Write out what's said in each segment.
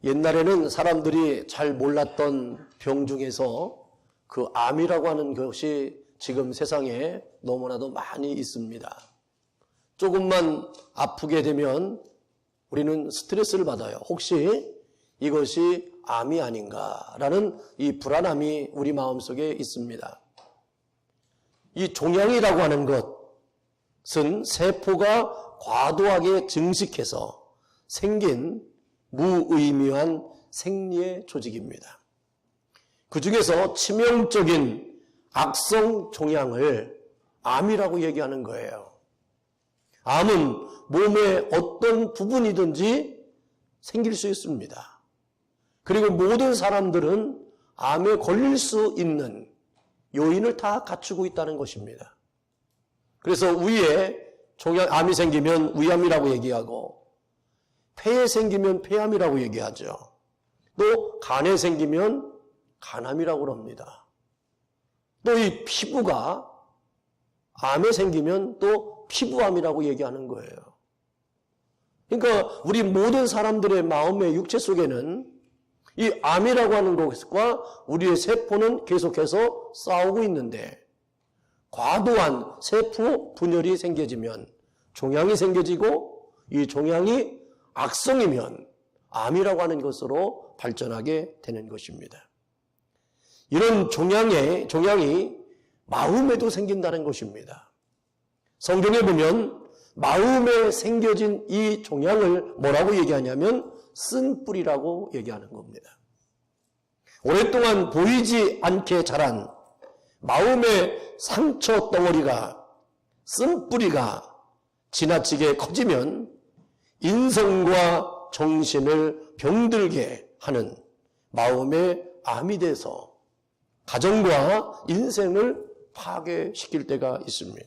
옛날에는 사람들이 잘 몰랐던 병 중에서 그 암이라고 하는 것이 지금 세상에 너무나도 많이 있습니다. 조금만 아프게 되면 우리는 스트레스를 받아요. 혹시 이것이 암이 아닌가라는 이 불안함이 우리 마음속에 있습니다. 이 종양이라고 하는 것은 세포가 과도하게 증식해서 생긴 무의미한 생리의 조직입니다. 그 중에서 치명적인 악성 종양을 암이라고 얘기하는 거예요. 암은 몸의 어떤 부분이든지 생길 수 있습니다. 그리고 모든 사람들은 암에 걸릴 수 있는 요인을 다 갖추고 있다는 것입니다. 그래서 위에 암이 생기면 위암이라고 얘기하고, 폐에 생기면 폐암이라고 얘기하죠. 또 간에 생기면 간암이라고 합니다. 또 이 피부가 암에 생기면 또 피부암이라고 얘기하는 거예요. 그러니까 우리 모든 사람들의 마음의 육체 속에는 이 암이라고 하는 것과 우리의 세포는 계속해서 싸우고 있는데, 과도한 세포 분열이 생겨지면 종양이 생겨지고, 이 종양이 악성이면 암이라고 하는 것으로 발전하게 되는 것입니다. 이런 종양이 마음에도 생긴다는 것입니다. 성경에 보면 마음에 생겨진 이 종양을 뭐라고 얘기하냐면 쓴뿌리라고 얘기하는 겁니다. 오랫동안 보이지 않게 자란 마음의 상처 덩어리가, 쓴뿌리가 지나치게 커지면 인성과 정신을 병들게 하는 마음의 암이 돼서 가정과 인생을 파괴시킬 때가 있습니다.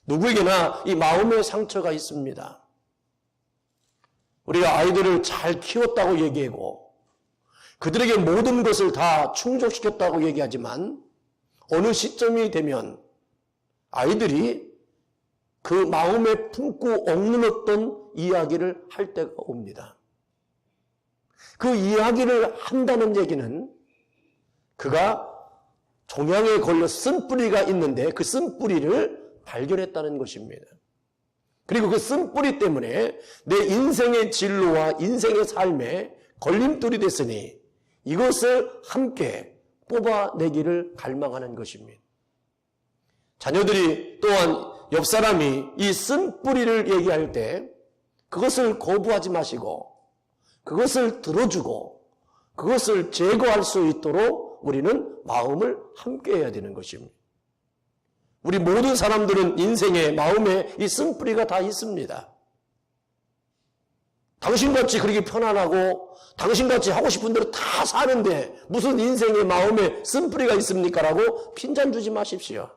누구에게나 이 마음의 상처가 있습니다. 우리가 아이들을 잘 키웠다고 얘기하고 그들에게 모든 것을 다 충족시켰다고 얘기하지만 어느 시점이 되면 아이들이 그 마음에 품고 억눌렀던 이야기를 할 때가 옵니다. 그 이야기를 한다는 얘기는 그가 종양에 걸려 쓴뿌리가 있는데 그 쓴뿌리를 발견했다는 것입니다. 그리고 그 쓴뿌리 때문에 내 인생의 진로와 인생의 삶에 걸림돌이 됐으니 이것을 함께 뽑아내기를 갈망하는 것입니다. 자녀들이 또한 옆 사람이 이 쓴뿌리를 얘기할 때 그것을 거부하지 마시고 그것을 들어주고 그것을 제거할 수 있도록 우리는 마음을 함께 해야 되는 것입니다. 우리 모든 사람들은 인생에 마음에 이 쓴뿌리가 다 있습니다. 당신같이 그렇게 편안하고 당신같이 하고 싶은 대로 다 사는데 무슨 인생에 마음에 쓴뿌리가 있습니까? 라고 핀잔 주지 마십시오.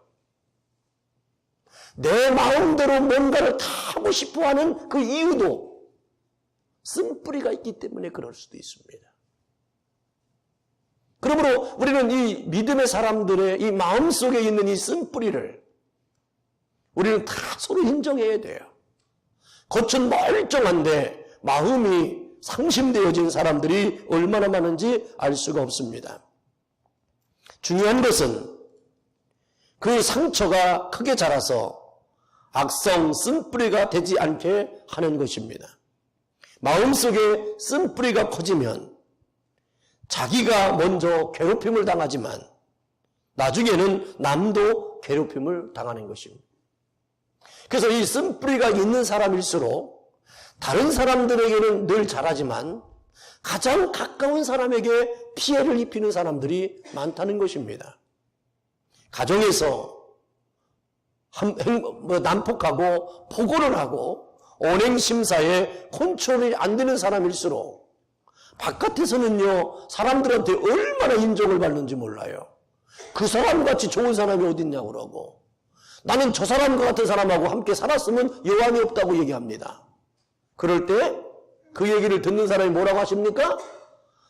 내 마음대로 뭔가를 다 하고 싶어하는 그 이유도 쓴뿌리가 있기 때문에 그럴 수도 있습니다. 그러므로 우리는 이 믿음의 사람들의 이 마음속에 있는 이 쓴뿌리를 우리는 다 서로 인정해야 돼요. 겉은 멀쩡한데 마음이 상심되어진 사람들이 얼마나 많은지 알 수가 없습니다. 중요한 것은 그 상처가 크게 자라서 악성 쓴뿌리가 되지 않게 하는 것입니다. 마음속에 쓴뿌리가 커지면 자기가 먼저 괴롭힘을 당하지만 나중에는 남도 괴롭힘을 당하는 것입니다. 그래서 이 쓴뿌리가 있는 사람일수록 다른 사람들에게는 늘 잘하지만 가장 가까운 사람에게 피해를 입히는 사람들이 많다는 것입니다. 가정에서 난폭하고 포고를 하고 언행심사에 컨트롤이 안 되는 사람일수록 바깥에서는요 사람들한테 얼마나 인정을 받는지 몰라요. 그 사람같이 좋은 사람이 어딨냐고 그러고 나는 저 사람과 같은 사람하고 함께 살았으면 여한이 없다고 얘기합니다. 그럴 때 그 얘기를 듣는 사람이 뭐라고 하십니까?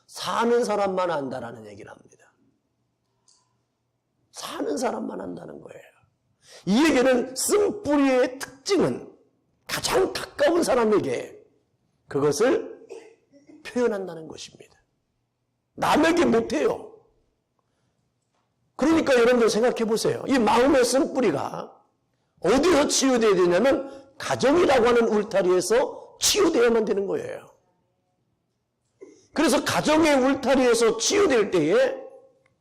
사는 사람만 안다라는 얘기를 합니다. 사는 사람만 안다는 거예요. 이 얘기는 쓴뿌리의 특징은 가장 가까운 사람에게 그것을 표현한다는 것입니다. 남에게 못해요. 그러니까 여러분들 생각해 보세요. 이 마음의 쓴뿌리가 어디서 치유되어야 되냐면 가정이라고 하는 울타리에서 치유되어야만 되는 거예요. 그래서 가정의 울타리에서 치유될 때에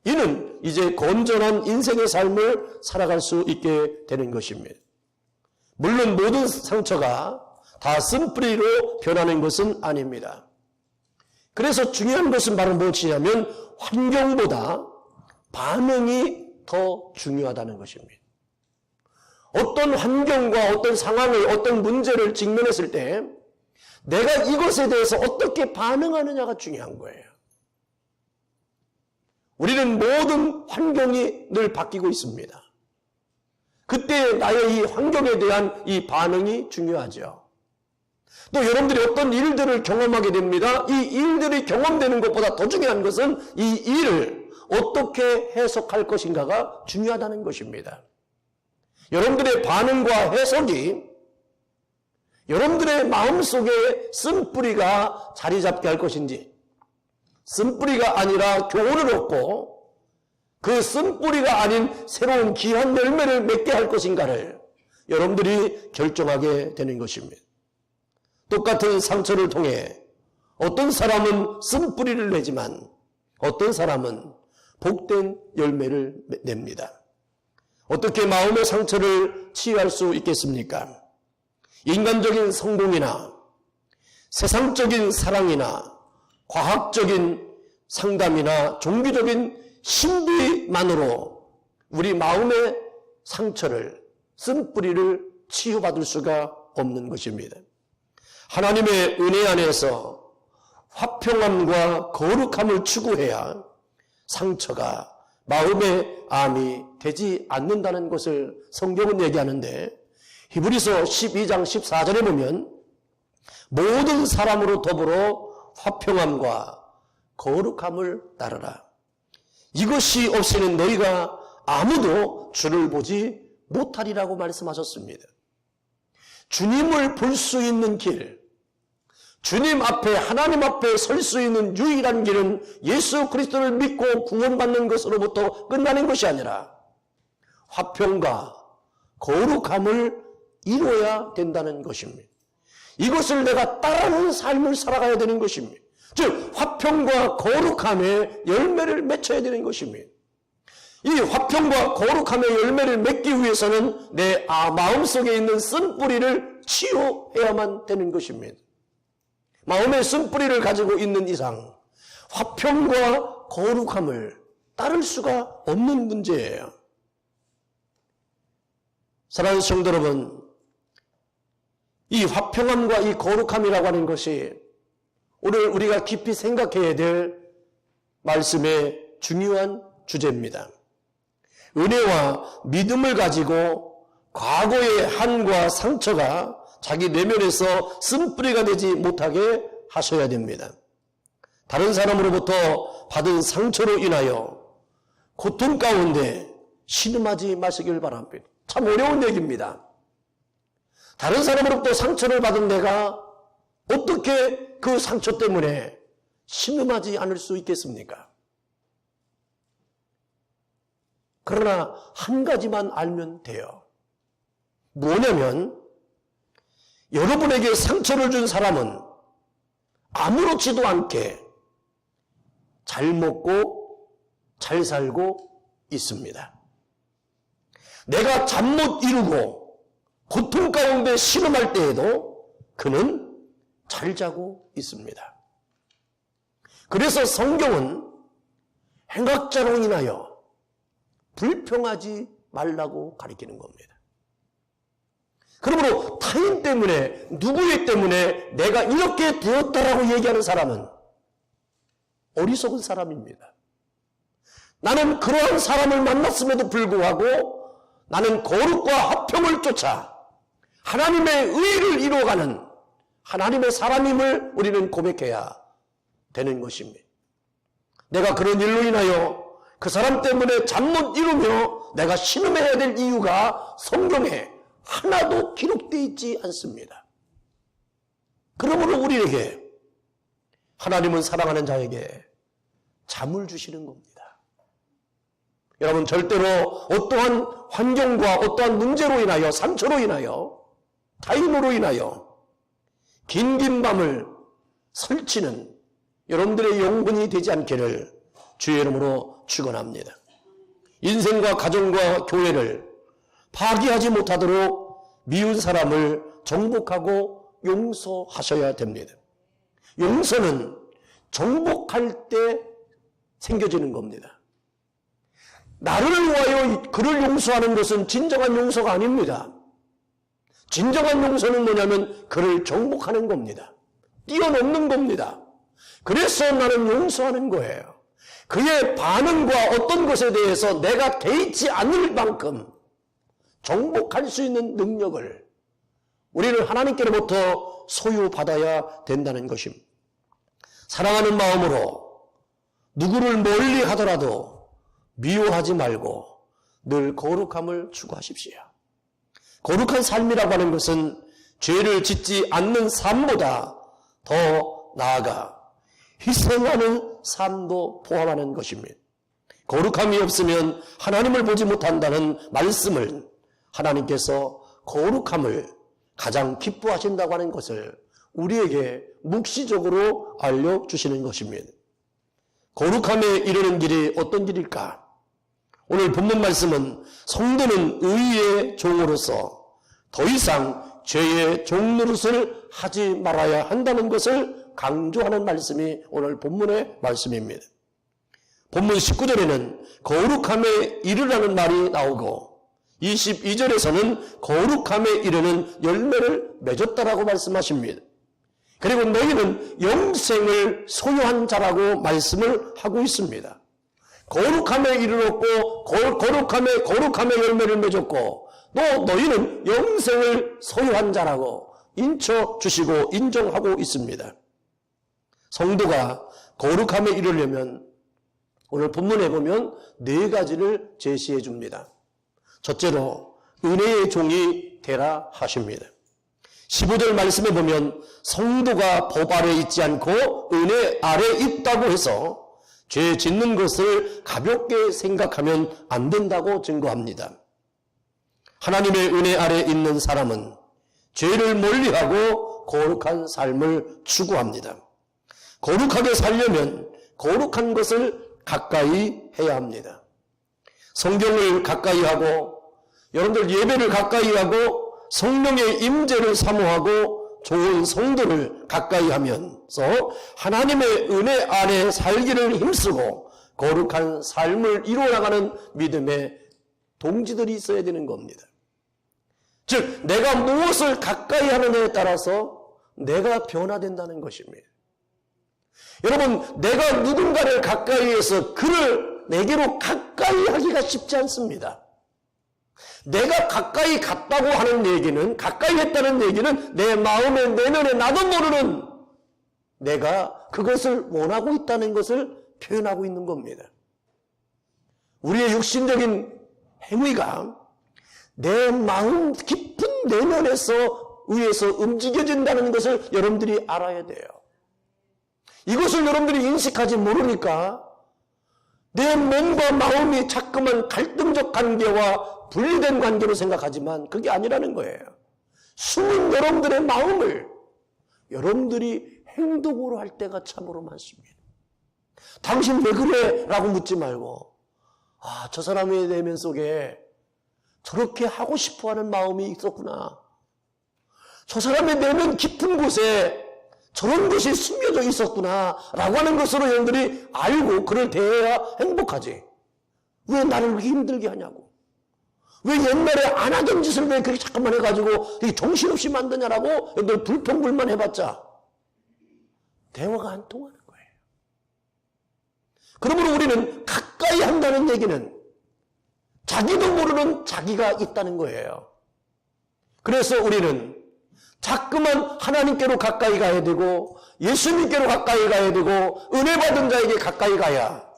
이는 이제 건전한 인생의 삶을 살아갈 수 있게 되는 것입니다. 물론 모든 상처가 다 쓴뿌리로 변하는 것은 아닙니다. 그래서 중요한 것은 바로 무엇이냐면 환경보다 반응이 더 중요하다는 것입니다. 어떤 환경과 어떤 상황을, 어떤 문제를 직면했을 때 내가 이것에 대해서 어떻게 반응하느냐가 중요한 거예요. 우리는 모든 환경이 늘 바뀌고 있습니다. 그때 나의 이 환경에 대한 이 반응이 중요하죠. 또 여러분들이 어떤 일들을 경험하게 됩니다. 이 일들이 경험되는 것보다 더 중요한 것은 이 일을 어떻게 해석할 것인가가 중요하다는 것입니다. 여러분들의 반응과 해석이 여러분들의 마음속에 쓴뿌리가 자리 잡게 할 것인지, 쓴뿌리가 아니라 교훈을 얻고 그 쓴뿌리가 아닌 새로운 귀한 열매를 맺게 할 것인가를 여러분들이 결정하게 되는 것입니다. 똑같은 상처를 통해 어떤 사람은 쓴뿌리를 내지만 어떤 사람은 복된 열매를 냅니다. 어떻게 마음의 상처를 치유할 수 있겠습니까? 인간적인 성공이나 세상적인 사랑이나 과학적인 상담이나 종교적인 신비만으로 우리 마음의 상처를, 쓴뿌리를 치유받을 수가 없는 것입니다. 하나님의 은혜 안에서 화평함과 거룩함을 추구해야 상처가 마음의 암이 되지 않는다는 것을 성경은 얘기하는데, 히브리서 12장 14절에 보면 모든 사람으로 더불어 화평함과 거룩함을 따르라. 이것이 없이는 너희가 아무도 주를 보지 못하리라고 말씀하셨습니다. 주님을 볼 수 있는 길, 주님 앞에, 하나님 앞에 설 수 있는 유일한 길은 예수 그리스도를 믿고 구원받는 것으로부터 끝나는 것이 아니라 화평과 거룩함을 이루어야 된다는 것입니다. 이것을 내가 따르는 삶을 살아가야 되는 것입니다. 즉 화평과 거룩함의 열매를 맺어야 되는 것입니다. 이 화평과 거룩함의 열매를 맺기 위해서는 내 마음속에 있는 쓴뿌리를 치유해야만 되는 것입니다. 마음의 쓴뿌리를 가지고 있는 이상 화평과 거룩함을 따를 수가 없는 문제예요. 사랑하는 성도 여러분, 이 화평함과 이 거룩함이라고 하는 것이 오늘 우리가 깊이 생각해야 될 말씀의 중요한 주제입니다. 은혜와 믿음을 가지고 과거의 한과 상처가 자기 내면에서 쓴뿌리가 되지 못하게 하셔야 됩니다. 다른 사람으로부터 받은 상처로 인하여 고통 가운데 신음하지 마시길 바랍니다. 참 어려운 얘기입니다. 다른 사람으로부터 상처를 받은 내가 어떻게 그 상처 때문에 신음하지 않을 수 있겠습니까? 그러나 한 가지만 알면 돼요. 뭐냐면 여러분에게 상처를 준 사람은 아무렇지도 않게 잘 먹고 잘 살고 있습니다. 내가 잠 못 이루고 고통 가운데 신음할 때에도 그는 잘 자고 있습니다. 그래서 성경은 행악자로 인하여 불평하지 말라고 가르치는 겁니다. 그러므로 타인 때문에, 누구의 때문에 내가 이렇게 되었다라고 얘기하는 사람은 어리석은 사람입니다. 나는 그러한 사람을 만났음에도 불구하고 나는 거룩과 화평을 쫓아 하나님의 의를 이루어가는 하나님의 사람임을 우리는 고백해야 되는 것입니다. 내가 그런 일로 인하여 그 사람 때문에 잠 못 이루며 내가 신음해야 될 이유가 성경에 하나도 기록되어 있지 않습니다. 그러므로 우리에게 하나님은 사랑하는 자에게 잠을 주시는 겁니다. 여러분, 절대로 어떠한 환경과 어떠한 문제로 인하여, 상처로 인하여, 타인으로 인하여 긴 밤을 설치는 여러분들의 영혼이 되지 않기를 주의 이름으로 축원합니다. 인생과 가정과 교회를 파괴하지 못하도록 미운 사람을 정복하고 용서하셔야 됩니다. 용서는 정복할 때 생겨지는 겁니다. 나를 위하여 그를 용서하는 것은 진정한 용서가 아닙니다. 진정한 용서는 뭐냐면 그를 정복하는 겁니다. 뛰어넘는 겁니다. 그래서 나는 용서하는 거예요. 그의 반응과 어떤 것에 대해서 내가 개의치 않을 만큼 정복할 수 있는 능력을 우리는 하나님께로부터 소유받아야 된다는 것입니다. 사랑하는 마음으로 누구를 멀리 하더라도 미워하지 말고 늘 거룩함을 추구하십시오. 거룩한 삶이라고 하는 것은 죄를 짓지 않는 삶보다 더 나아가 희생하는 삶도 포함하는 것입니다. 거룩함이 없으면 하나님을 보지 못한다는 말씀을 하나님께서 거룩함을 가장 기뻐하신다고 하는 것을 우리에게 묵시적으로 알려주시는 것입니다. 거룩함에 이르는 길이 어떤 길일까? 오늘 본문 말씀은 성도는 의의 종으로서 더 이상 죄의 종노릇을 하지 말아야 한다는 것을 강조하는 말씀이 오늘 본문의 말씀입니다. 본문 19절에는 거룩함에 이르라는 말이 나오고 22절에서는 거룩함에 이르는 열매를 맺었다라고 말씀하십니다. 그리고 너희는 영생을 소유한 자라고 말씀을 하고 있습니다. 거룩함에 이르렀고 거룩함에 열매를 맺었고 또 너희는 영생을 소유한 자라고 인쳐주시고 인정하고 있습니다. 성도가 거룩함에 이르려면 오늘 본문에 보면 4가지를 제시해 줍니다. 첫째로 은혜의 종이 되라 하십니다. 15절 말씀에 보면 성도가 법 아래 있지 않고 은혜 아래 있다고 해서 죄 짓는 것을 가볍게 생각하면 안 된다고 증거합니다. 하나님의 은혜 아래 있는 사람은 죄를 멀리하고 거룩한 삶을 추구합니다. 거룩하게 살려면 거룩한 것을 가까이 해야 합니다. 성경을 가까이 하고 여러분들 예배를 가까이 하고 성령의 임재를 사모하고 좋은 성도를 가까이 하면서 하나님의 은혜 안에 살기를 힘쓰고 거룩한 삶을 이루어나가는 믿음의 동지들이 있어야 되는 겁니다. 즉 내가 무엇을 가까이 하느냐에 따라서 내가 변화된다는 것입니다. 여러분, 내가 누군가를 가까이 해서 그를 내게로 가까이 하기가 쉽지 않습니다. 내가 가까이 갔다고 하는 얘기는, 가까이 했다는 얘기는 내 마음의 내면에 나도 모르는 내가 그것을 원하고 있다는 것을 표현하고 있는 겁니다. 우리의 육신적인 행위가 내 마음 깊은 내면에서 의해서 움직여진다는 것을 여러분들이 알아야 돼요. 이것을 여러분들이 인식하지 모르니까 내 몸과 마음이 자꾸만 갈등적 관계와 분리된 관계로 생각하지만 그게 아니라는 거예요. 숨은 여러분들의 마음을 여러분들이 행동으로 할 때가 참으로 많습니다. 당신 왜 그래? 라고 묻지 말고 저 사람의 내면 속에 저렇게 하고 싶어하는 마음이 있었구나. 저 사람의 내면 깊은 곳에 저런 것이 숨겨져 있었구나 라고 하는 것으로 여러분들이 알고 그를 대해야 행복하지. 왜 나를 그렇게 힘들게 하냐고. 왜 옛날에 안 하던 짓을 왜 그렇게 잠깐만 해가지고 되게 정신없이 만드냐라고 여러분들 불평불만 해봤자 대화가 안 통하는 거예요. 그러므로 우리는 가까이 한다는 얘기는 자기도 모르는 자기가 있다는 거예요. 그래서 우리는 자꾸만 하나님께로 가까이 가야 되고 예수님께로 가까이 가야 되고 은혜 받은 자에게 가까이 가야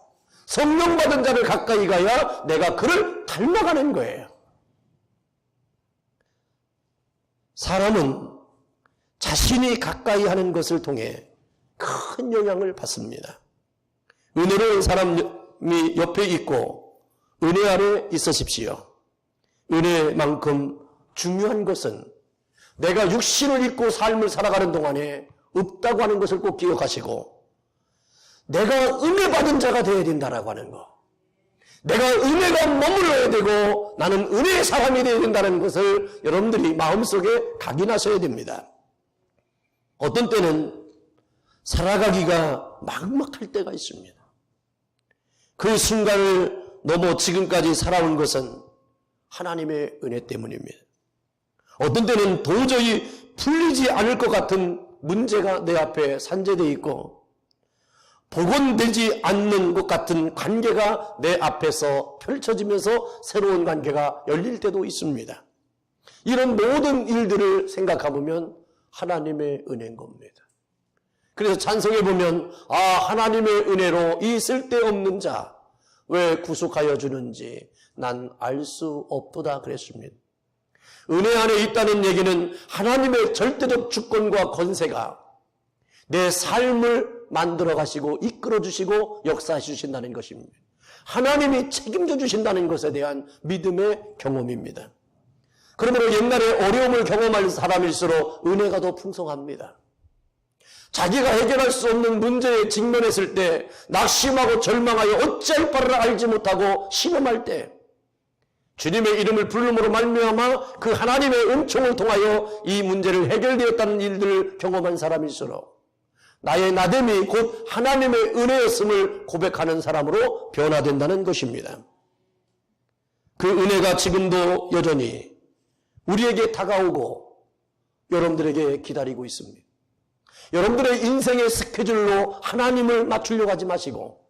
성령 받은 자를 가까이 가야 내가 그를 닮아가는 거예요. 사람은 자신이 가까이 하는 것을 통해 큰 영향을 받습니다. 은혜로운 사람이 옆에 있고 은혜 아래 있으십시오. 은혜만큼 중요한 것은 내가 육신을 입고 삶을 살아가는 동안에 없다고 하는 것을 꼭 기억하시고 내가 은혜 받은 자가 되어야 된다라고 하는 것, 내가 은혜가 머물러야 되고 나는 은혜의 사람이 되어야 된다는 것을 여러분들이 마음속에 각인하셔야 됩니다. 어떤 때는 살아가기가 막막할 때가 있습니다. 그 순간을 넘어 지금까지 살아온 것은 하나님의 은혜 때문입니다. 어떤 때는 도저히 풀리지 않을 것 같은 문제가 내 앞에 산재되어 있고 복원되지 않는 것 같은 관계가 내 앞에서 펼쳐지면서 새로운 관계가 열릴 때도 있습니다. 이런 모든 일들을 생각해보면 하나님의 은혜인 겁니다. 그래서 찬송해 보면 하나님의 은혜로 이 쓸데없는 자 왜 구속하여 주는지 난 알 수 없도다 그랬습니다. 은혜 안에 있다는 얘기는 하나님의 절대적 주권과 권세가 내 삶을 만들어 가시고 이끌어 주시고 역사해 주신다는 것입니다. 하나님이 책임져 주신다는 것에 대한 믿음의 경험입니다. 그러므로 옛날에 어려움을 경험할 사람일수록 은혜가 더 풍성합니다. 자기가 해결할 수 없는 문제에 직면했을 때 낙심하고 절망하여 어찌할 바를 알지 못하고 신음할 때 주님의 이름을 부름으로 말미암아 그 하나님의 은총을 통하여 이 문제를 해결되었다는 일들을 경험한 사람일수록 나의 나됨이 곧 하나님의 은혜였음을 고백하는 사람으로 변화된다는 것입니다. 그 은혜가 지금도 여전히 우리에게 다가오고 여러분들에게 기다리고 있습니다. 여러분들의 인생의 스케줄로 하나님을 맞추려고 하지 마시고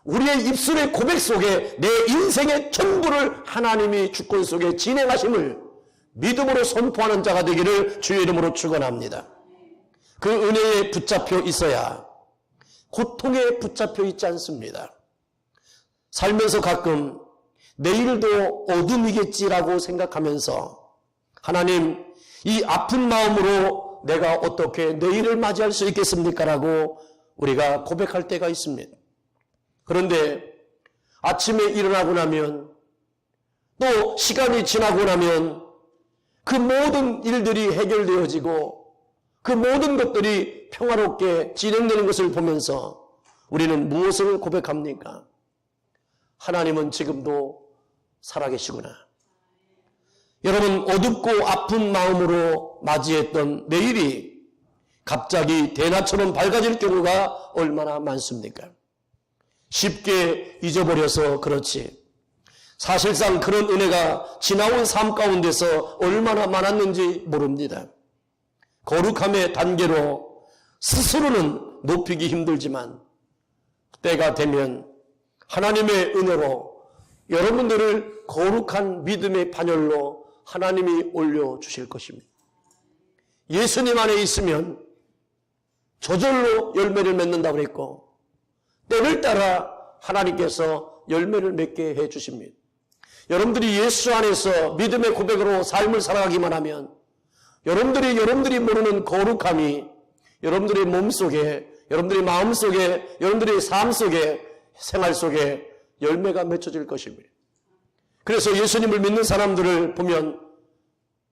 우리의 입술의 고백 속에 내 인생의 전부를 하나님이 주권 속에 진행하심을 믿음으로 선포하는 자가 되기를 주의 이름으로 축원합니다. 그 은혜에 붙잡혀 있어야 고통에 붙잡혀 있지 않습니다. 살면서 가끔 내일도 어둠이겠지라고 생각하면서 하나님 이 아픈 마음으로 내가 어떻게 내일을 맞이할 수 있겠습니까? 라고 우리가 고백할 때가 있습니다. 그런데 아침에 일어나고 나면 또 시간이 지나고 나면 그 모든 일들이 해결되어지고 그 모든 것들이 평화롭게 진행되는 것을 보면서 우리는 무엇을 고백합니까? 하나님은 지금도 살아계시구나. 여러분 어둡고 아픈 마음으로 맞이했던 내일이 갑자기 대낮처럼 밝아질 경우가 얼마나 많습니까? 쉽게 잊어버려서 그렇지 사실상 그런 은혜가 지나온 삶 가운데서 얼마나 많았는지 모릅니다. 거룩함의 단계로 스스로는 높이기 힘들지만 때가 되면 하나님의 은혜로 여러분들을 거룩한 믿음의 반열로 하나님이 올려주실 것입니다. 예수님 안에 있으면 저절로 열매를 맺는다고 그랬고 때를 따라 하나님께서 열매를 맺게 해주십니다. 여러분들이 예수 안에서 믿음의 고백으로 삶을 살아가기만 하면 여러분들이 모르는 거룩함이 여러분들의 몸속에, 여러분들의 마음속에, 여러분들의 삶 속에, 생활 속에 열매가 맺혀질 것입니다. 그래서 예수님을 믿는 사람들을 보면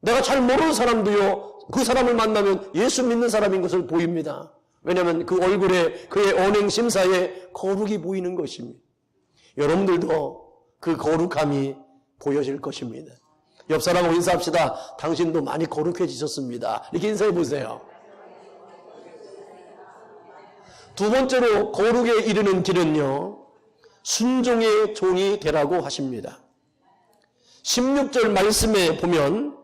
내가 잘 모르는 사람도요, 그 사람을 만나면 예수 믿는 사람인 것을 보입니다. 왜냐하면 그 얼굴에 그의 언행 심사에 거룩이 보이는 것입니다. 여러분들도 그 거룩함이 보여질 것입니다. 옆 사람하고 인사합시다. 당신도 많이 거룩해지셨습니다. 이렇게 인사해 보세요. 두 번째로 거룩에 이르는 길은요, 순종의 종이 되라고 하십니다. 16절 말씀에 보면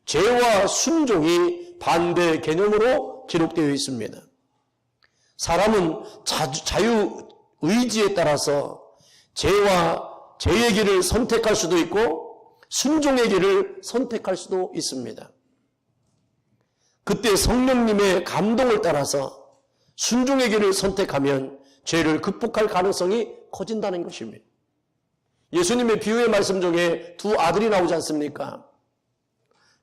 죄와 순종이 반대 개념으로 기록되어 있습니다. 사람은 자유의지에 따라서 죄의 길을 선택할 수도 있고 순종의 길을 선택할 수도 있습니다. 그때 성령님의 감동을 따라서 순종의 길을 선택하면 죄를 극복할 가능성이 커진다는 것입니다. 예수님의 비유의 말씀 중에 두 아들이 나오지 않습니까?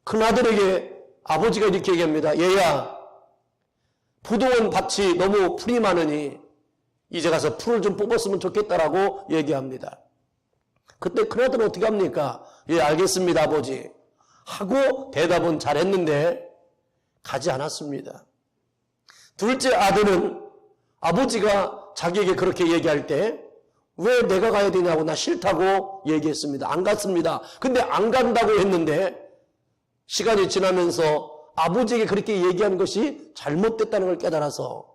큰 아들에게 아버지가 이렇게 얘기합니다. 얘야, 포도원 밭이 너무 풀이 많으니 이제 가서 풀을 좀 뽑았으면 좋겠다라고 얘기합니다. 그때 큰아들은 어떻게 합니까? 예, 알겠습니다, 아버지. 하고 대답은 잘했는데 가지 않았습니다. 둘째 아들은 아버지가 자기에게 그렇게 얘기할 때 왜 내가 가야 되냐고 나 싫다고 얘기했습니다. 안 갔습니다. 근데 안 간다고 했는데 시간이 지나면서 아버지에게 그렇게 얘기한 것이 잘못됐다는 걸 깨달아서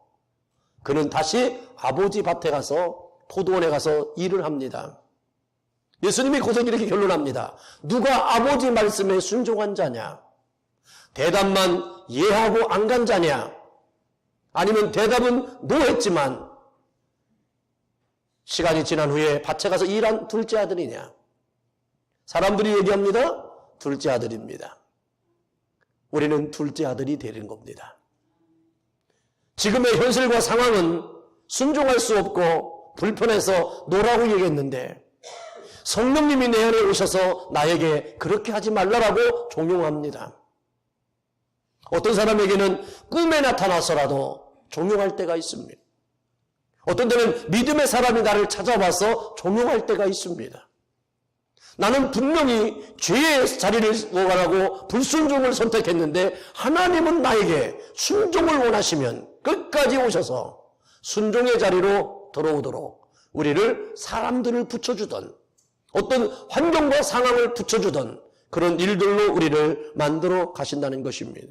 그는 다시 아버지 밭에 가서 포도원에 가서 일을 합니다. 예수님이 곧은 이렇게 결론합니다. 누가 아버지 말씀에 순종한 자냐? 대답만 예하고 안 간 자냐? 아니면 대답은 노했지만 시간이 지난 후에 밭에 가서 일한 둘째 아들이냐? 사람들이 얘기합니다. 둘째 아들입니다. 우리는 둘째 아들이 되는 겁니다. 지금의 현실과 상황은 순종할 수 없고 불편해서 노라고 얘기했는데 성령님이 내 안에 오셔서 나에게 그렇게 하지 말라라고 종용합니다. 어떤 사람에게는 꿈에 나타나서라도 종용할 때가 있습니다. 어떤 때는 믿음의 사람이 나를 찾아와서 종용할 때가 있습니다. 나는 분명히 죄의 자리를 원하고 불순종을 선택했는데 하나님은 나에게 순종을 원하시면 끝까지 오셔서 순종의 자리로 들어오도록 우리를 사람들을 붙여주던 어떤 환경과 상황을 붙여주던 그런 일들로 우리를 만들어 가신다는 것입니다.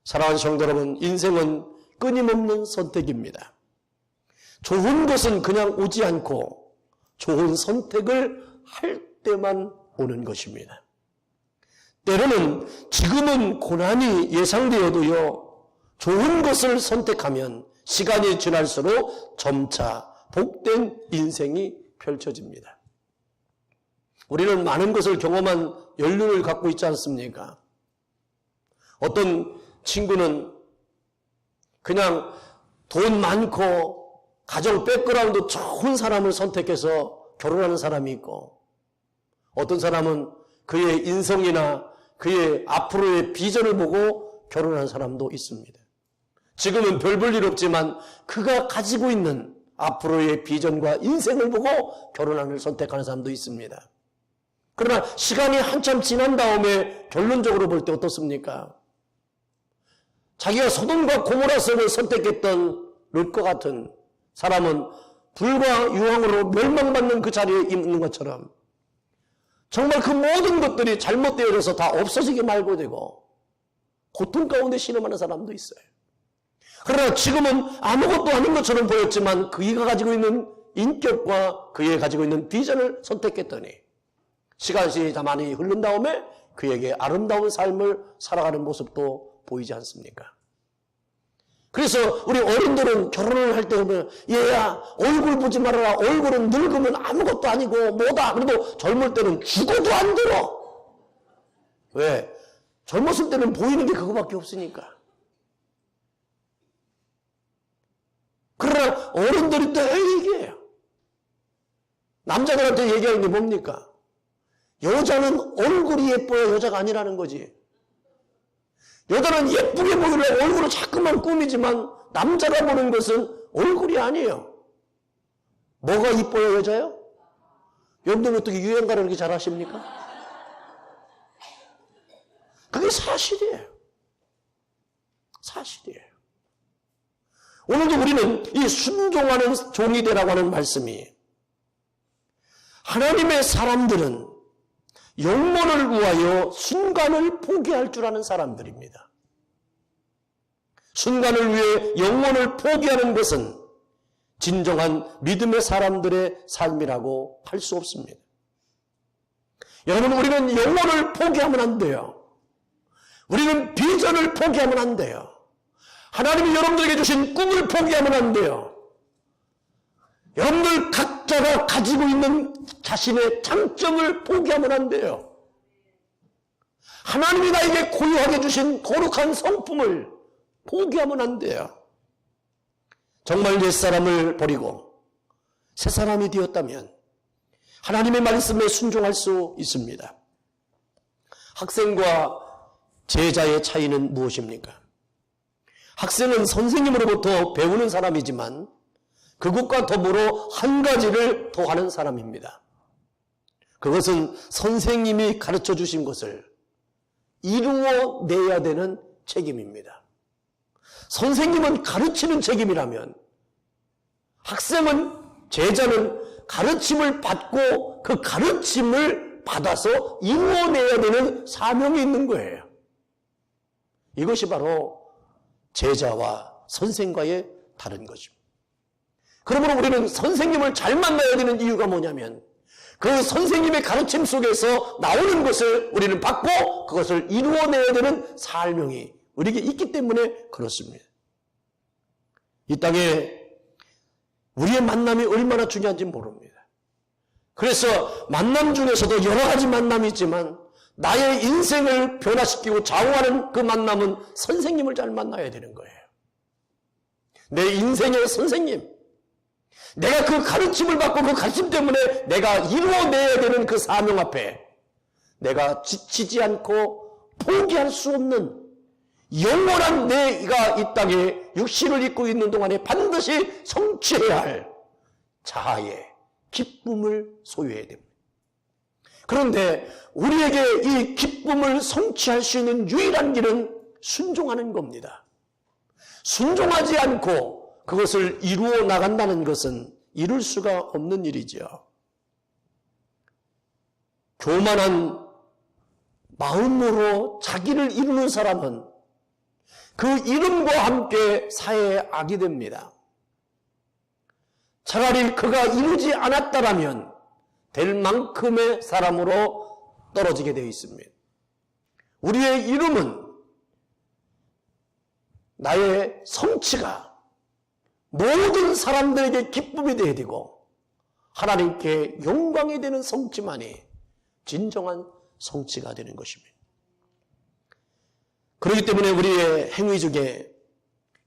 사랑하는 성도 여러분, 인생은 끊임없는 선택입니다. 좋은 것은 그냥 오지 않고 좋은 선택을 할 때만 오는 것입니다. 때로는 지금은 고난이 예상되어도요, 좋은 것을 선택하면 시간이 지날수록 점차 복된 인생이 펼쳐집니다. 우리는 많은 것을 경험한 연륜을 갖고 있지 않습니까? 어떤 친구는 그냥 돈 많고 가정 백그라운드 좋은 사람을 선택해서 결혼하는 사람이 있고 어떤 사람은 그의 인성이나 그의 앞으로의 비전을 보고 결혼하는 사람도 있습니다. 지금은 별 볼 일 없지만 그가 가지고 있는 앞으로의 비전과 인생을 보고 결혼을 선택하는 사람도 있습니다. 그러나 시간이 한참 지난 다음에 결론적으로 볼 때 어떻습니까? 자기가 소돔과 고모라 성을 선택했던 롯과 같은 사람은 불과 유황으로 멸망받는 그 자리에 있는 것처럼 정말 그 모든 것들이 잘못되어져서 다 없어지게 말고 되고 고통 가운데 신음하는 사람도 있어요. 그러나 지금은 아무것도 아닌 것처럼 보였지만 그가 가지고 있는 인격과 그가 가지고 있는 비전을 선택했더니 시간이 다 많이 흐른 다음에 그에게 아름다운 삶을 살아가는 모습도 보이지 않습니까? 그래서 우리 어른들은 결혼을 할 때 보면 얘야 얼굴 보지 말아라. 얼굴은 늙으면 아무것도 아니고 뭐다. 그래도 젊을 때는 죽어도 안 들어. 왜? 젊었을 때는 보이는 게 그거밖에 없으니까. 그러나 어른들이 늘 얘기해요. 남자들한테 얘기하는 게 뭡니까? 여자는 얼굴이 예뻐야 여자가 아니라는 거지. 여자는 예쁘게 보이려고 얼굴을 자꾸만 꾸미지만 남자가 보는 것은 얼굴이 아니에요. 뭐가 이뻐요, 여자요? 여러분들 어떻게 유행가를 그렇게 잘하십니까? 그게 사실이에요. 사실이에요. 오늘도 우리는 이 순종하는 종이 되라고 하는 말씀이 하나님의 사람들은 영혼을 위하여 순간을 포기할 줄 아는 사람들입니다. 순간을 위해 영혼을 포기하는 것은 진정한 믿음의 사람들의 삶이라고 할 수 없습니다. 여러분, 우리는 영혼을 포기하면 안 돼요. 우리는 비전을 포기하면 안 돼요. 하나님이 여러분들에게 주신 꿈을 포기하면 안 돼요. 여러분들 각자가 가지고 있는 자신의 장점을 포기하면 안 돼요. 하나님이 나에게 고유하게 주신 거룩한 성품을 포기하면 안 돼요. 정말 옛사람을 버리고 새 사람이 되었다면 하나님의 말씀에 순종할 수 있습니다. 학생과 제자의 차이는 무엇입니까? 학생은 선생님으로부터 배우는 사람이지만 그것과 더불어 한 가지를 더하는 사람입니다. 그것은 선생님이 가르쳐 주신 것을 이루어내야 되는 책임입니다. 선생님은 가르치는 책임이라면 학생은, 제자는 가르침을 받고 그 가르침을 받아서 이루어내야 되는 사명이 있는 거예요. 이것이 바로 제자와 선생과의 다른 것입니다. 그러므로 우리는 선생님을 잘 만나야 되는 이유가 뭐냐면 그 선생님의 가르침 속에서 나오는 것을 우리는 받고 그것을 이루어내야 되는 사명이 우리에게 있기 때문에 그렇습니다. 이 땅에 우리의 만남이 얼마나 중요한지 모릅니다. 그래서 만남 중에서도 여러 가지 만남이 있지만 나의 인생을 변화시키고 좌우하는 그 만남은 선생님을 잘 만나야 되는 거예요. 내 인생의 선생님, 내가 그 가르침을 받고 그 가르침 때문에 내가 이루어내야 되는 그 사명 앞에 내가 지치지 않고 포기할 수 없는 영원한 내가 이 땅에 육신을 입고 있는 동안에 반드시 성취해야 할 자아의 기쁨을 소유해야 됩니다. 그런데 우리에게 이 기쁨을 성취할 수 있는 유일한 길은 순종하는 겁니다. 순종하지 않고 그것을 이루어 나간다는 것은 이룰 수가 없는 일이죠. 교만한 마음으로 자기를 이루는 사람은 그 이름과 함께 사회의 악이 됩니다. 차라리 그가 이루지 않았다라면 될 만큼의 사람으로 떨어지게 되어 있습니다. 우리의 이름은 나의 성취가 모든 사람들에게 기쁨이 되어야 되고 하나님께 영광이 되는 성취만이 진정한 성취가 되는 것입니다. 그렇기 때문에 우리의 행위 중에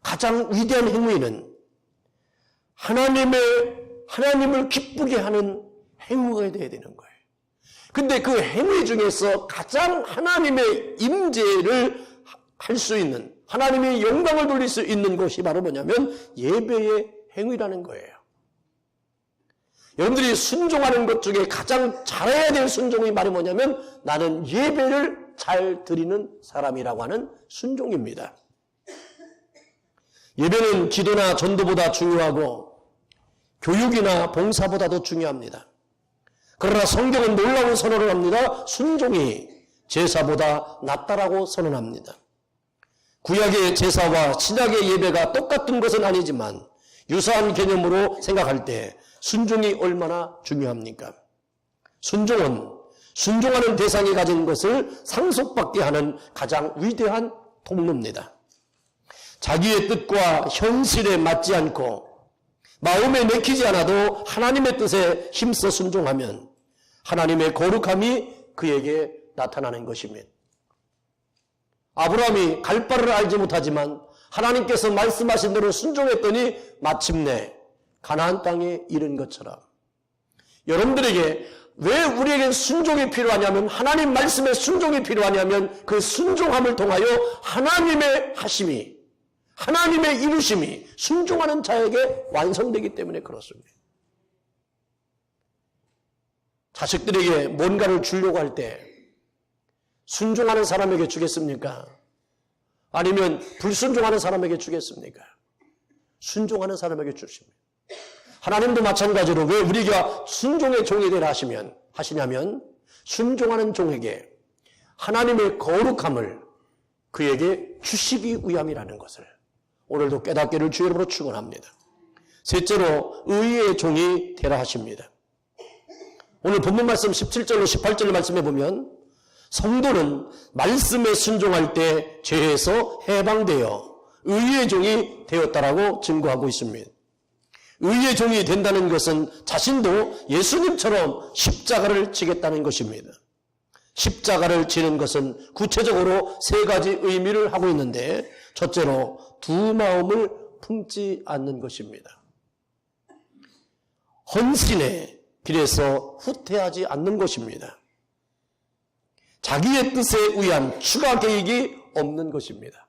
가장 위대한 행위는 하나님을 기쁘게 하는 행위가 되어야 되는 거예요. 근데 그 행위 중에서 가장 하나님의 임재를 할 수 있는, 하나님의 영광을 돌릴 수 있는 것이 바로 뭐냐면 예배의 행위라는 거예요. 여러분들이 순종하는 것 중에 가장 잘해야 될 순종이 말이 뭐냐면 나는 예배를 잘 드리는 사람이라고 하는 순종입니다. 예배는 기도나 전도보다 중요하고 교육이나 봉사보다도 중요합니다. 그러나 성경은 놀라운 선언을 합니다. 순종이 제사보다 낫다라고 선언합니다. 구약의 제사와 신약의 예배가 똑같은 것은 아니지만 유사한 개념으로 생각할 때 순종이 얼마나 중요합니까? 순종은 순종하는 대상이 가진 것을 상속받게 하는 가장 위대한 통로입니다. 자기의 뜻과 현실에 맞지 않고 마음에 내키지 않아도 하나님의 뜻에 힘써 순종하면 하나님의 거룩함이 그에게 나타나는 것입니다. 아브라함이 갈 바를 알지 못하지만 하나님께서 말씀하신 대로 순종했더니 마침내 가나안 땅에 이른 것처럼 여러분들에게 왜 우리에게 순종이 필요하냐면 하나님 말씀에 순종이 필요하냐면 그 순종함을 통하여 하나님의 하심이 하나님의 이루심이 순종하는 자에게 완성되기 때문에 그렇습니다. 자식들에게 뭔가를 주려고 할 때 순종하는 사람에게 주겠습니까? 아니면 불순종하는 사람에게 주겠습니까? 순종하는 사람에게 주십니다. 하나님도 마찬가지로 왜 우리가 순종의 종이 되라 하시냐면 순종하는 종에게 하나님의 거룩함을 그에게 주시기 위함이라는 것을 오늘도 깨닫기를 주 이름으로 축원합니다. 셋째로 의의 종이 되라 하십니다. 오늘 본문 말씀 17절로 18절 말씀에 보면 성도는 말씀에 순종할 때 죄에서 해방되어 의의 종이 되었다라고 증거하고 있습니다. 의의 종이 된다는 것은 자신도 예수님처럼 십자가를 지겠다는 것입니다. 십자가를 지는 것은 구체적으로 세 가지 의미를 하고 있는데 첫째로 두 마음을 품지 않는 것입니다. 헌신의 길에서 후퇴하지 않는 것입니다. 자기의 뜻에 의한 추가 계획이 없는 것입니다.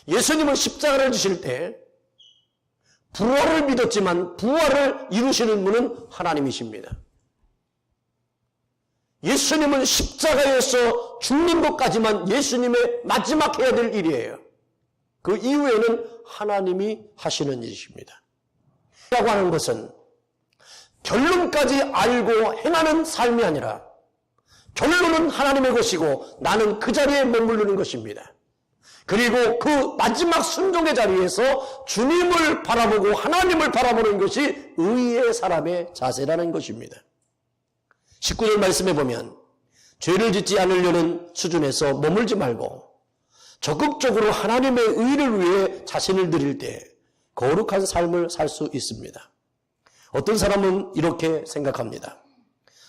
예수님은 십자가를 지실 때 부활을 믿었지만 부활을 이루시는 분은 하나님이십니다. 예수님은 십자가에서 죽는 것까지만 예수님의 마지막 해야 될 일이에요. 그 이후에는 하나님이 하시는 일이십니다. 라고 하는 것은 결론까지 알고 행하는 삶이 아니라 결론은 하나님의 것이고 나는 그 자리에 머무르는 것입니다. 그리고 그 마지막 순종의 자리에서 주님을 바라보고 하나님을 바라보는 것이 의의 사람의 자세라는 것입니다. 19절 말씀해 보면 죄를 짓지 않으려는 수준에서 머물지 말고 적극적으로 하나님의 의를 위해 자신을 드릴 때 거룩한 삶을 살 수 있습니다. 어떤 사람은 이렇게 생각합니다.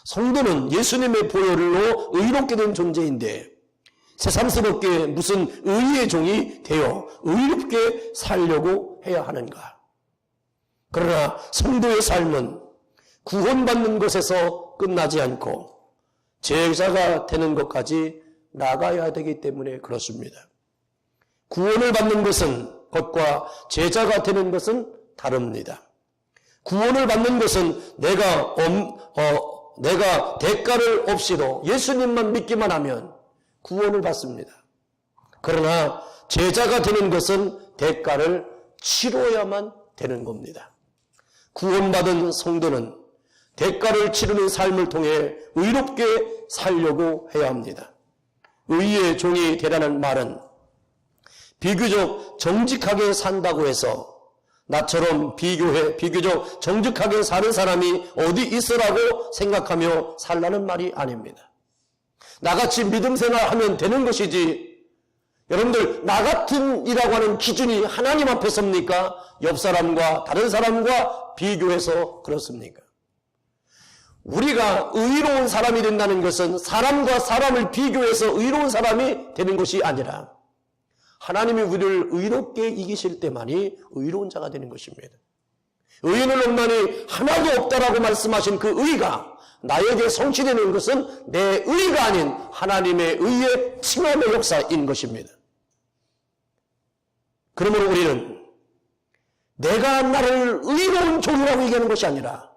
성도는 예수님의 보혈로 의롭게 된 존재인데 새삼스럽게 무슨 의의 종이 되어 의롭게 살려고 해야 하는가? 그러나 성도의 삶은 구원받는 것에서 끝나지 않고 제자가 되는 것까지 나가야 되기 때문에 그렇습니다. 구원을 받는 것과 제자가 되는 것은 다릅니다. 구원을 받는 것은 내가 대가를 없이도 예수님만 믿기만 하면 구원을 받습니다. 그러나 제자가 되는 것은 대가를 치러야만 되는 겁니다. 구원받은 성도는 대가를 치르는 삶을 통해 의롭게 살려고 해야 합니다. 의의 종이 되라는 말은 비교적 정직하게 산다고 해서 나처럼 비교적 정직하게 사는 사람이 어디 있으라고 생각하며 살라는 말이 아닙니다. 나같이 믿음 생활하면 되는 것이지, 여러분들 나 같은이라고 하는 기준이 하나님 앞에 섭니까? 옆 사람과 다른 사람과 비교해서 그렇습니까? 우리가 의로운 사람이 된다는 것은 사람과 사람을 비교해서 의로운 사람이 되는 것이 아니라 하나님이 우리를 의롭게 이기실 때만이 의로운 자가 되는 것입니다. 의인은 없나니 하나도 없다라고 말씀하신 그 의가 나에게 성취되는 것은 내 의가 아닌 하나님의 의의 칭함의 역사인 것입니다. 그러므로 우리는 내가 나를 의로운 종이라고 얘기하는 것이 아니라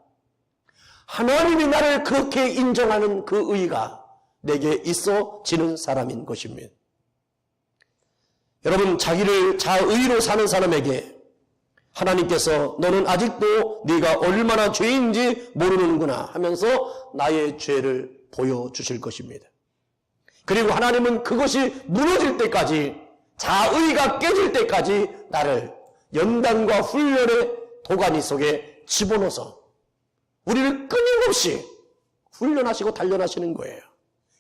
하나님이 나를 그렇게 인정하는 그 의가 내게 있어지는 사람인 것입니다. 여러분, 자기를 자의로 사는 사람에게 하나님께서 너는 아직도 네가 얼마나 죄인지 모르는구나 하면서 나의 죄를 보여주실 것입니다. 그리고 하나님은 그것이 무너질 때까지, 자의가 깨질 때까지 나를 연단과 훈련의 도가니 속에 집어넣어서 우리를 끊임없이 훈련하시고 단련하시는 거예요.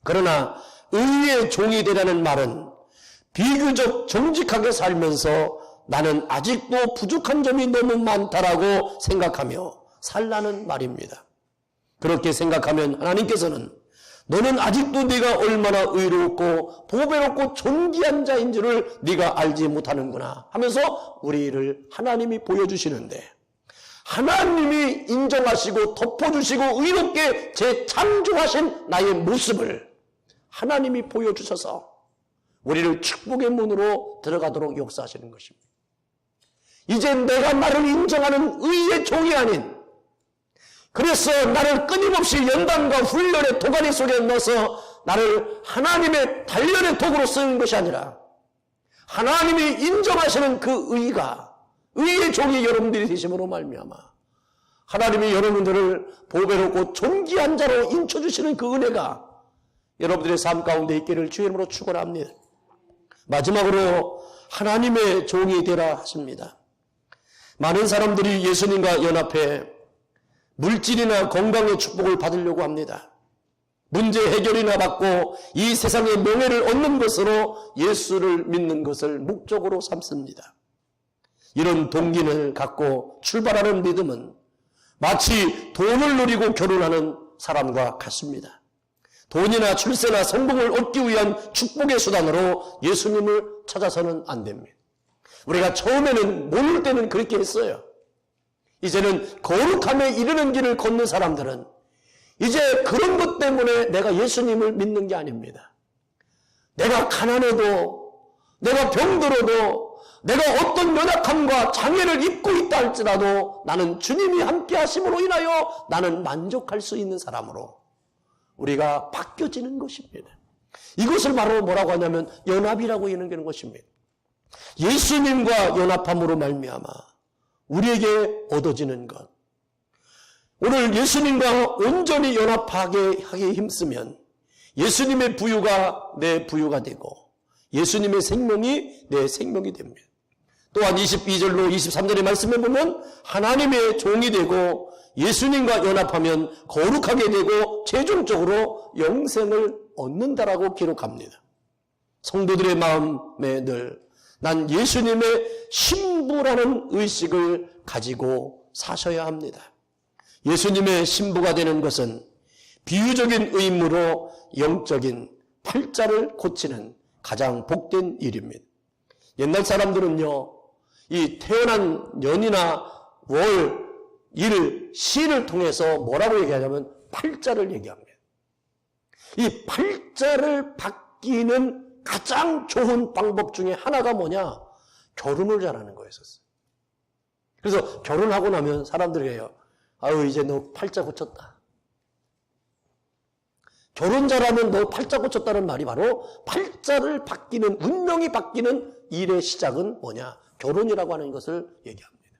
그러나 의의 종이 되라는 말은 비교적 정직하게 살면서 나는 아직도 부족한 점이 너무 많다라고 생각하며 살라는 말입니다. 그렇게 생각하면 하나님께서는 너는 아직도 네가 얼마나 의롭고 보배롭고 존귀한 자인 줄을 네가 알지 못하는구나 하면서 우리를 하나님이 보여주시는데, 하나님이 인정하시고 덮어주시고 의롭게 재창조하신 나의 모습을 하나님이 보여주셔서 우리를 축복의 문으로 들어가도록 역사하시는 것입니다. 이제 내가 나를 인정하는 의의 종이 아닌, 그래서 나를 끊임없이 연단과 훈련의 도가니 속에 넣어서 나를 하나님의 단련의 도구로 쓰는 것이 아니라 하나님이 인정하시는 그 의가 의의 종이 여러분들이 되심으로 말미암아 하나님이 여러분들을 보배롭고 존귀한 자로 인쳐주시는 그 은혜가 여러분들의 삶 가운데 있기를 주의 이름으로 축원합니다. 마지막으로 하나님의 종이 되라 하십니다. 많은 사람들이 예수님과 연합해 물질이나 건강의 축복을 받으려고 합니다. 문제 해결이나 받고 이 세상의 명예를 얻는 것으로 예수를 믿는 것을 목적으로 삼습니다. 이런 동기를 갖고 출발하는 믿음은 마치 돈을 누리고 결혼하는 사람과 같습니다. 돈이나 출세나 성공을 얻기 위한 축복의 수단으로 예수님을 찾아서는 안 됩니다. 우리가 처음에는 모를 때는 그렇게 했어요. 이제는 거룩함에 이르는 길을 걷는 사람들은 이제 그런 것 때문에 내가 예수님을 믿는 게 아닙니다. 내가 가난해도, 내가 병들어도, 내가 어떤 연약함과 장애를 입고 있다 할지라도 나는 주님이 함께 하심으로 인하여 나는 만족할 수 있는 사람으로 우리가 바뀌어지는 것입니다. 이것을 바로 뭐라고 하냐면 연합이라고 여기는 것입니다. 예수님과 연합함으로 말미암아 우리에게 얻어지는 것. 오늘 예수님과 온전히 연합하게 하기에 힘쓰면 예수님의 부유가 내 부유가 되고 예수님의 생명이 내 생명이 됩니다. 또한 22절로 23절의 말씀에 보면 하나님의 종이 되고 예수님과 연합하면 거룩하게 되고 최종적으로 영생을 얻는다라고 기록합니다. 성도들의 마음에 늘 난 예수님의 신부라는 의식을 가지고 사셔야 합니다. 예수님의 신부가 되는 것은 비유적인 의무로 영적인 팔자를 고치는 가장 복된 일입니다. 옛날 사람들은요, 이 태어난 년이나 월, 일, 시를 통해서 뭐라고 얘기하냐면 팔자를 얘기합니다. 이 팔자를 바뀌는 가장 좋은 방법 중에 하나가 뭐냐? 결혼을 잘하는 거였었어요. 그래서 결혼하고 나면 사람들이 해요. 아유, 이제 너 팔자 고쳤다. 결혼 잘하면 너 팔자 고쳤다는 말이 바로 팔자를 바뀌는, 운명이 바뀌는 일의 시작은 뭐냐? 결혼이라고 하는 것을 얘기합니다.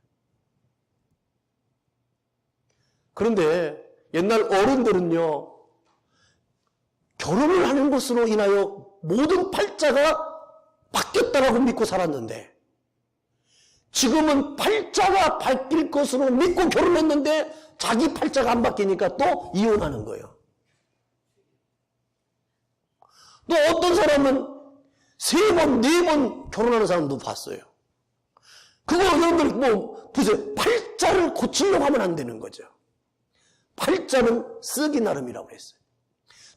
그런데 옛날 어른들은요, 결혼을 하는 것으로 인하여 모든 팔자가 바뀌었다고 믿고 살았는데 지금은 팔자가 바뀔 것으로 믿고 결혼했는데 자기 팔자가 안 바뀌니까 또 이혼하는 거예요. 또 어떤 사람은 3번, 4번 결혼하는 사람도 봤어요. 그거 여러분들 뭐 보세요. 팔자를 고치려고 하면 안 되는 거죠. 팔자는 쓰기 나름이라고 했어요.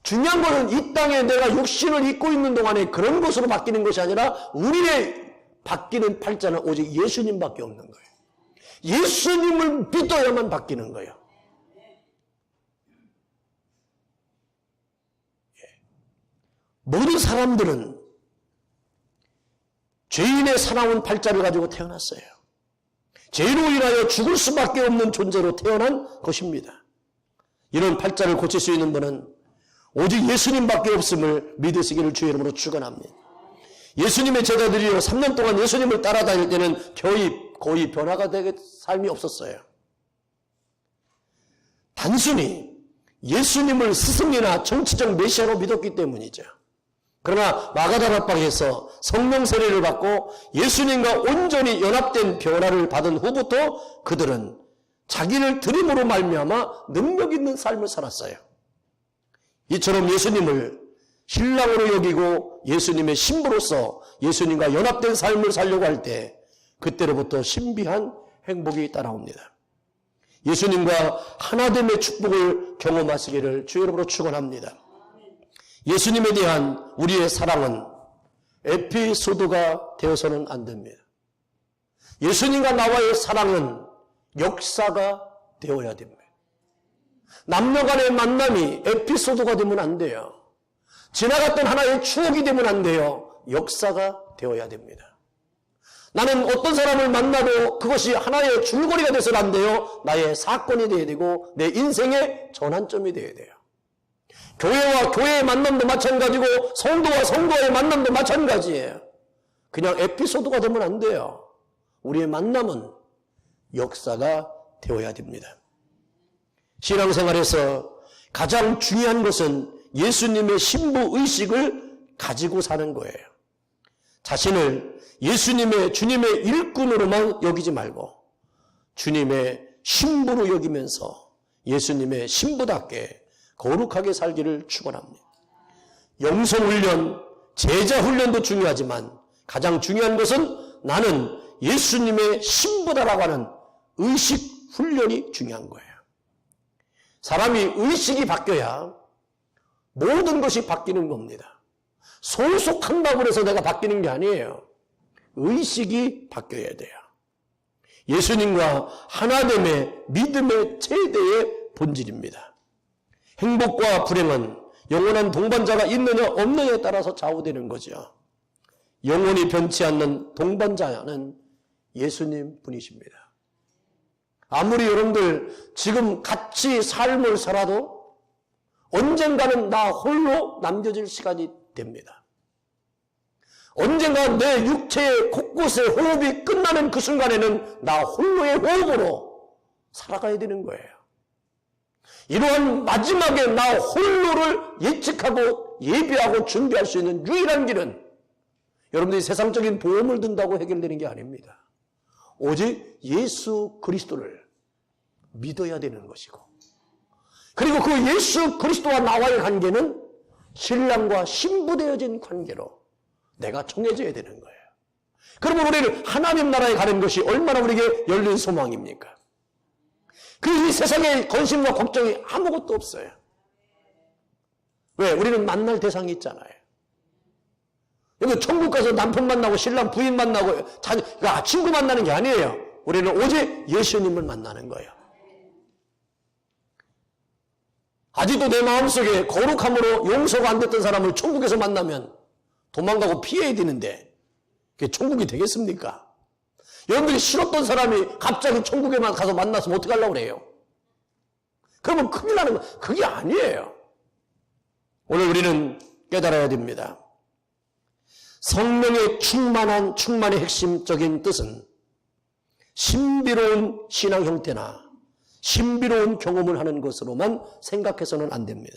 중요한 것은 이 땅에 내가 육신을 입고 있는 동안에 그런 것으로 바뀌는 것이 아니라 우리의 바뀌는 팔자는 오직 예수님밖에 없는 거예요. 예수님을 믿어야만 바뀌는 거예요. 모든 사람들은 죄인의 사나운 팔자를 가지고 태어났어요. 죄로 인하여 죽을 수밖에 없는 존재로 태어난 것입니다. 이런 팔자를 고칠 수 있는 분은 오직 예수님밖에 없음을 믿으시기를 주의 이름으로 축원합니다. 예수님의 제자들이요 3년 동안 예수님을 따라다닐 때는 거의 변화가 되게 삶이 없었어요. 단순히 예수님을 스승이나 정치적 메시아로 믿었기 때문이죠. 그러나 마가다락방에서 성령 세례를 받고 예수님과 온전히 연합된 변화를 받은 후부터 그들은 자기를 드림으로 말미암아 능력 있는 삶을 살았어요. 이처럼 예수님을 신랑으로 여기고 예수님의 신부로서 예수님과 연합된 삶을 살려고 할 때 그때로부터 신비한 행복이 따라옵니다. 예수님과 하나됨의 축복을 경험하시기를 주의 이름으로 축원합니다. 예수님에 대한 우리의 사랑은 에피소드가 되어서는 안 됩니다. 예수님과 나와의 사랑은 역사가 되어야 됩니다. 남녀 간의 만남이 에피소드가 되면 안 돼요. 지나갔던 하나의 추억이 되면 안 돼요. 역사가 되어야 됩니다. 나는 어떤 사람을 만나도 그것이 하나의 줄거리가 돼서는 안 돼요. 나의 사건이 되어야 되고 내 인생의 전환점이 되어야 돼요. 교회와 교회의 만남도 마찬가지고 성도와 성도의 만남도 마찬가지예요. 그냥 에피소드가 되면 안 돼요. 우리의 만남은 역사가 되어야 됩니다. 신앙생활에서 가장 중요한 것은 예수님의 신부 의식을 가지고 사는 거예요. 자신을 예수님의 주님의 일꾼으로만 여기지 말고 주님의 신부로 여기면서 예수님의 신부답게 거룩하게 살기를 축원합니다. 영성훈련, 제자훈련도 중요하지만 가장 중요한 것은 나는 예수님의 신부다라고 하는 의식 훈련이 중요한 거예요. 사람이 의식이 바뀌어야 모든 것이 바뀌는 겁니다. 소속한다고 해서 내가 바뀌는 게 아니에요. 의식이 바뀌어야 돼요. 예수님과 하나됨의 믿음의 최대의 본질입니다. 행복과 불행은 영원한 동반자가 있느냐 없느냐에 따라서 좌우되는 거죠. 영원히 변치 않는 동반자는 예수님 분이십니다. 아무리 여러분들 지금 같이 삶을 살아도 언젠가는 나 홀로 남겨질 시간이 됩니다. 언젠가 내 육체의 곳곳에 호흡이 끝나는 그 순간에는 나 홀로의 호흡으로 살아가야 되는 거예요. 이러한 마지막에 나 홀로를 예측하고 예비하고 준비할 수 있는 유일한 길은 여러분들이 세상적인 보험을 든다고 해결되는 게 아닙니다. 오직 예수 그리스도를 믿어야 되는 것이고, 그리고 그 예수 그리스도와 나와의 관계는 신랑과 신부되어진 관계로 내가 정해져야 되는 거예요. 그러면 우리는 하나님 나라에 가는 것이 얼마나 우리에게 열린 소망입니까? 이 세상에 관심과 걱정이 아무것도 없어요. 왜? 우리는 만날 대상이 있잖아요. 여기 천국 가서 남편 만나고 신랑 부인 만나고 친구 만나는 게 아니에요. 우리는 오직 예수님을 만나는 거예요. 아직도 내 마음속에 거룩함으로 용서가 안 됐던 사람을 천국에서 만나면 도망가고 피해야 되는데 그게 천국이 되겠습니까? 여러분들이 싫었던 사람이 갑자기 천국에만 가서 만나서 어떻게 하려고 그래요? 그러면 큰일 나는 거 그게 아니에요. 오늘 우리는 깨달아야 됩니다. 성령의 충만의 핵심적인 뜻은 신비로운 신앙 형태나 신비로운 경험을 하는 것으로만 생각해서는 안 됩니다.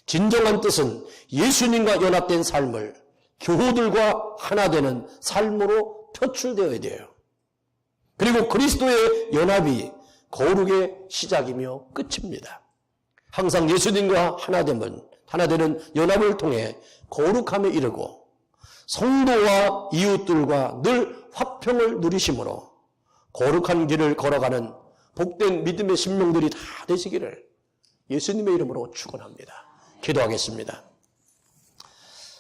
진정한 뜻은 예수님과 연합된 삶을 교우들과 하나 되는 삶으로 표출되어야 돼요. 그리고 그리스도의 연합이 거룩의 시작이며 끝입니다. 항상 예수님과 하나 되는 연합을 통해 거룩함에 이르고 성도와 이웃들과 늘 화평을 누리심으로 거룩한 길을 걸어가는 복된 믿음의 신명들이 다 되시기를 예수님의 이름으로 축원합니다. 기도하겠습니다.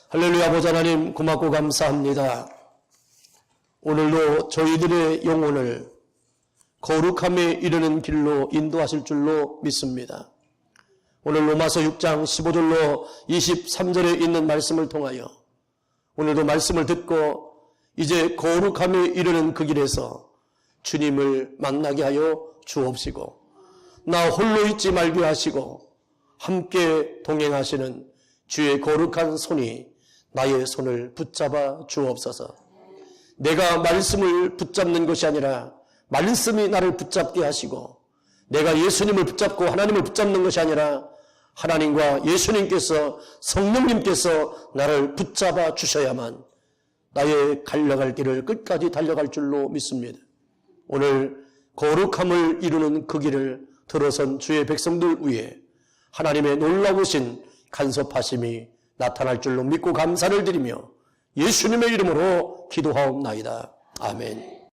할렐루야. 보좌 하나님 고맙고 감사합니다. 오늘도 저희들의 영혼을 거룩함에 이르는 길로 인도하실 줄로 믿습니다. 오늘 로마서 6장 15절로 23절에 있는 말씀을 통하여 오늘도 말씀을 듣고 이제 거룩함에 이르는 그 길에서 주님을 만나게 하여 주옵시고 나 홀로 있지 말게 하시고 함께 동행하시는 주의 거룩한 손이 나의 손을 붙잡아 주옵소서. 내가 말씀을 붙잡는 것이 아니라 말씀이 나를 붙잡게 하시고 내가 예수님을 붙잡고 하나님을 붙잡는 것이 아니라 하나님과 예수님께서 성령님께서 나를 붙잡아 주셔야만 나의 달려갈 길을 끝까지 달려갈 줄로 믿습니다. 오늘 거룩함을 이루는 그 길을 들어선 주의 백성들 위에 하나님의 놀라우신 간섭하심이 나타날 줄로 믿고 감사를 드리며 예수님의 이름으로 기도하옵나이다. 아멘.